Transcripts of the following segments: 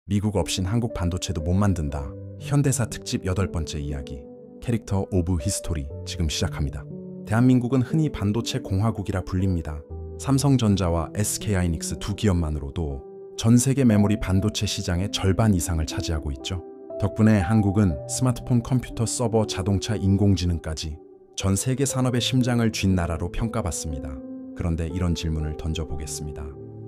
미국 없인 한국 반도체도 못 만든다. 현대사 특집 8번째 이야기. 캐릭터 오브 히스토리 지금 시작합니다. 대한민국은 흔히 반도체 공화국이라 불립니다. 삼성전자와 SK하이닉스 두 기업만으로도 전 세계 메모리 반도체 시장의 절반 이상을 차지하고 있죠. 덕분에 한국은 스마트폰, 컴퓨터, 서버, 자동차, 인공지능까지 전 세계 산업의 심장을 쥔 나라로 평가받습니다. 그런데 이런 질문을 던져보겠습니다.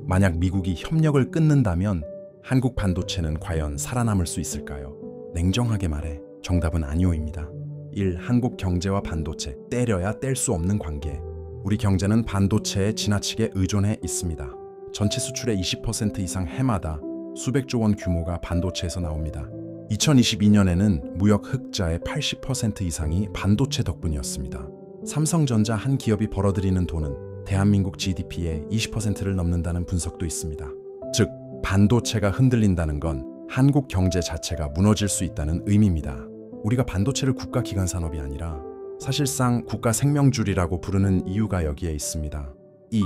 만약 미국이 협력을 끊는다면 한국 반도체는 과연 살아남을 수 있을까요? 냉정하게 말해 정답은 아니오입니다. 1. 한국 경제와 반도체, 떼려야 뗄 수 없는 관계. 우리 경제는 반도체에 지나치게 의존해 있습니다. 전체 수출의 20% 이상 해마다 수백조 원 규모가 반도체에서 나옵니다. 2022년에는 무역 흑자의 80% 이상이 반도체 덕분이었습니다. 삼성전자 한 기업이 벌어들이는 돈은 대한민국 GDP의 20%를 넘는다는 분석도 있습니다. 즉, 반도체가 흔들린다는 건 한국 경제 자체가 무너질 수 있다는 의미입니다. 우리가 반도체를 국가 기관 산업이 아니라 사실상 국가 생명줄이라고 부르는 이유가 여기에 있습니다. 2.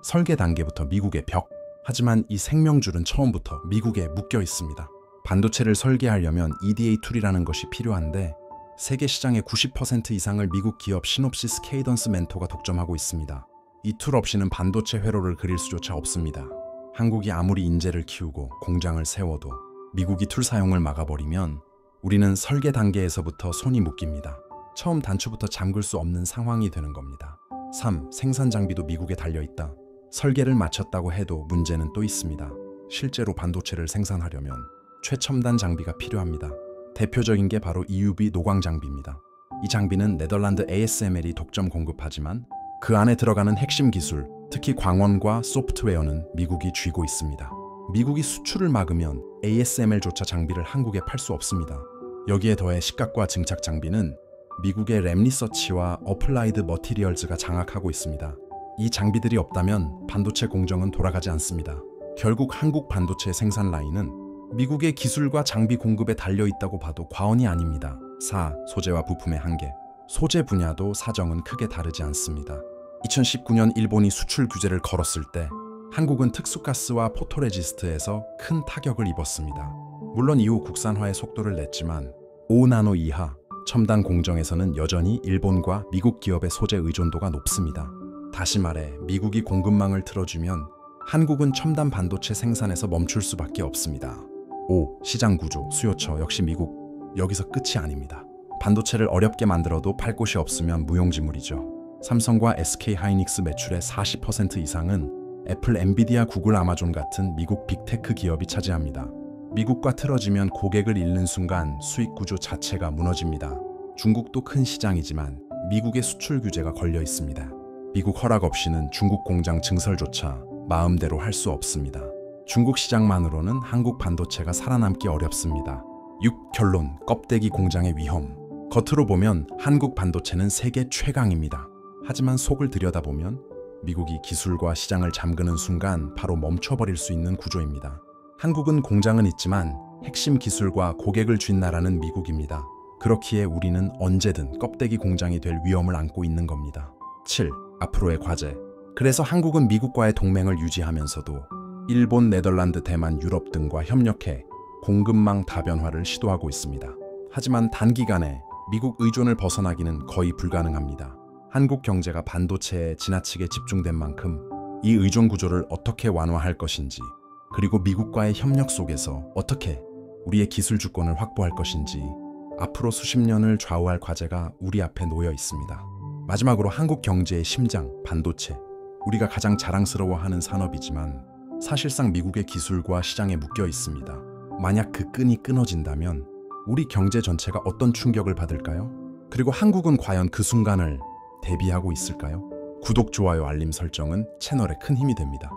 설계 단계부터 미국의 벽. 하지만 이 생명줄은 처음부터 미국에 묶여 있습니다. 반도체를 설계하려면 EDA 툴이라는 것이 필요한데 세계 시장의 90% 이상을 미국 기업 시놉시스 케이던스 멘토가 독점하고 있습니다. 이 툴 없이는 반도체 회로를 그릴 수조차 없습니다. 한국이 아무리 인재를 키우고 공장을 세워도 미국이 툴 사용을 막아버리면 우리는 설계 단계에서부터 손이 묶입니다. 처음 단추부터 잠글 수 없는 상황이 되는 겁니다. 3. 생산 장비도 미국에 달려있다. 설계를 마쳤다고 해도 문제는 또 있습니다. 실제로 반도체를 생산하려면 최첨단 장비가 필요합니다. 대표적인 게 바로 EUV 노광 장비입니다. 이 장비는 네덜란드 ASML이 독점 공급하지만 그 안에 들어가는 핵심 기술, 특히 광원과 소프트웨어는 미국이 쥐고 있습니다. 미국이 수출을 막으면 ASML조차 장비를 한국에 팔 수 없습니다. 여기에 더해 식각과 증착 장비는 미국의 램리서치와 어플라이드 머티리얼즈가 장악하고 있습니다. 이 장비들이 없다면 반도체 공정은 돌아가지 않습니다. 결국 한국 반도체 생산 라인은 미국의 기술과 장비 공급에 달려있다고 봐도 과언이 아닙니다. 4. 소재와 부품의 한계. 소재 분야도 사정은 크게 다르지 않습니다. 2019년 일본이 수출 규제를 걸었을 때 한국은 특수가스와 포토레지스트에서 큰 타격을 입었습니다. 물론 이후 국산화의 속도를 냈지만 5나노 이하 첨단 공정에서는 여전히 일본과 미국 기업의 소재 의존도가 높습니다. 다시 말해 미국이 공급망을 틀어주면 한국은 첨단 반도체 생산에서 멈출 수밖에 없습니다. 5. 시장 구조, 수요처 역시 미국. 여기서 끝이 아닙니다. 반도체를 어렵게 만들어도 팔 곳이 없으면 무용지물이죠. 삼성과 SK하이닉스 매출의 40% 이상은 애플, 엔비디아, 구글, 아마존 같은 미국 빅테크 기업이 차지합니다. 미국과 틀어지면 고객을 잃는 순간 수익 구조 자체가 무너집니다. 중국도 큰 시장이지만 미국의 수출 규제가 걸려 있습니다. 미국 허락 없이는 중국 공장 증설조차 마음대로 할 수 없습니다. 중국 시장만으로는 한국 반도체가 살아남기 어렵습니다. 6. 결론, 껍데기 공장의 위험. 겉으로 보면 한국 반도체는 세계 최강입니다. 하지만 속을 들여다보면 미국이 기술과 시장을 잠그는 순간 바로 멈춰버릴 수 있는 구조입니다. 한국은 공장은 있지만 핵심 기술과 고객을 쥔 나라는 미국입니다. 그렇기에 우리는 언제든 껍데기 공장이 될 위험을 안고 있는 겁니다. 7. 앞으로의 과제. 그래서 한국은 미국과의 동맹을 유지하면서도 일본, 네덜란드, 대만, 유럽 등과 협력해 공급망 다변화를 시도하고 있습니다. 하지만 단기간에 미국 의존을 벗어나기는 거의 불가능합니다. 한국 경제가 반도체에 지나치게 집중된 만큼 이 의존 구조를 어떻게 완화할 것인지, 그리고 미국과의 협력 속에서 어떻게 우리의 기술 주권을 확보할 것인지 앞으로 수십 년을 좌우할 과제가 우리 앞에 놓여 있습니다. 마지막으로 한국 경제의 심장, 반도체. 우리가 가장 자랑스러워하는 산업이지만 사실상 미국의 기술과 시장에 묶여 있습니다. 만약 그 끈이 끊어진다면 우리 경제 전체가 어떤 충격을 받을까요? 그리고 한국은 과연 그 순간을 대비하고 있을까요? 구독, 좋아요, 알림 설정은 채널에 큰 힘이 됩니다.